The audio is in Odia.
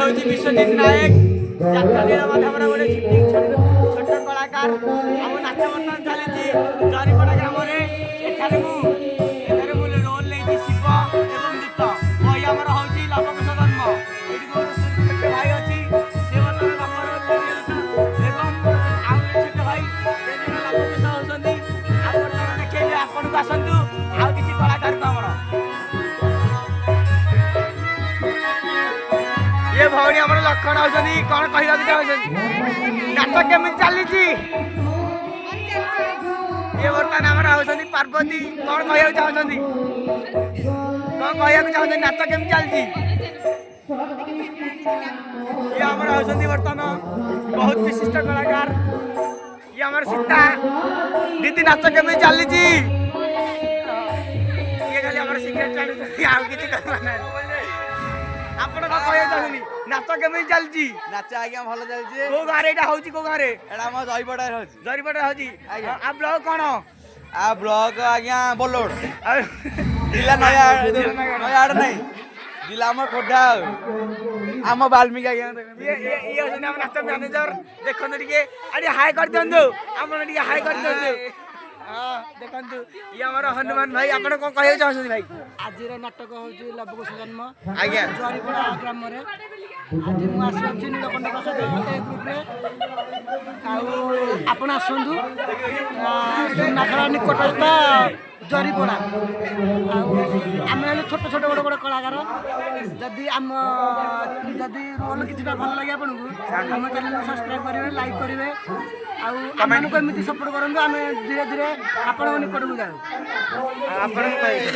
हूँ विश्वजित नायक जातीय माध्यम गोटे छोट कलाकार आम नाच बर्तमान चली जरीपड़ा ग्राम रोल नहीं शिव एवं दूत वही आम हूँ लवकुश जन्म ये छोट भाई अच्छी सी बर्तमान बापर एवं आउ छोट भाई लवकुश होती बर्तमान देखिए आपन को आसतु आउ किसी कलाकार को आमर ये भौणी आम लक्षण होती कौन कहना चाहते नाच केमी चली ये बर्तमान आम होती पार्वती कौन कहना चाहते कौन कहना चाहते नाच केमी चलती ये आम होती बर्तमान बहुत विशिष्ट कलाकार ये आम सीता दीदी नाच केमी चली ये खाली आम सिगरेट टाणुଛନ୍ତି ଆଉ କିଛି करना ଆପଣ କଣ କହିବାକୁ ଚାହୁଁଛନ୍ତି ନାଚ କେମିତି ଚାଲିଛି नाच आज्ञा भल चलছে କୋଉ ଗାଁରେ ଏଇଟା ହଉଛି କୋଉ ଗାଁରେ एटा हम जयपड़ा होची ଜରିପଟେ ହଉଛି ଆଜ୍ଞା। ଆ ବ୍ଲକ କଣ आ ब्लॉक आज्ञा बोलोड ଆଉ जिला नयाड़ नहीं जिला हमर खोडा आम वाल्मीकि आज्ञा ଇଏ ଅଛନ୍ତି ଆମ ନାଚ ମ୍ୟାନେଜର ଦେଖନ୍ତୁ ଟିକେ ଆରେ ହାଇ କରିଦିଅନ୍ତୁ ଆପଣ ଟିକେ ହାଇ କରିଦିଅନ୍ତୁ ହଁ ଦେଖନ୍ତୁ ଇଏ ଆମର ହନୁମାନ ଭାଇ ଆପଣ କଣ କହିବାକୁ ଚାହୁଁଛନ୍ତି ଭାଇ ଆଜିର ନାଟକ ହେଉଛି ଲବକୁଶ ଜନ୍ମ ଆଜ୍ଞା ଜରିପଡ଼ା ଗ୍ରାମରେ ଆଜି ମୁଁ ଆସିଅଛି ନୀଳକଣ୍ଠ ପ୍ରସାଦ ଏ ଗ୍ରୁପରେ ଆଉ ଆପଣ ଆସନ୍ତୁ ସୁନାଖଳା ନିକଟସ୍ଥ ଜରିପଡ଼ା ଆଉ ଆମେ ହେଲେ ଛୋଟ ଛୋଟ ବଡ଼ ବଡ଼ କଳାକାର ଯଦି ରୋଲ୍ କିଛିଟା ଭଲ ଲାଗେ ଆପଣଙ୍କୁ ଆମ ଚ୍ୟାନେଲକୁ ସବସ୍କ୍ରାଇବ୍ କରିବେ ଲାଇକ୍ କରିବେ ଆଉ ଆମମାନଙ୍କୁ ଏମିତି ସପୋର୍ଟ କରନ୍ତୁ ଆମେ ଧୀରେ ଧୀରେ ଆପଣଙ୍କ ନିକଟକୁ ଯାଉ ଆପଣଙ୍କୁ କହିବେ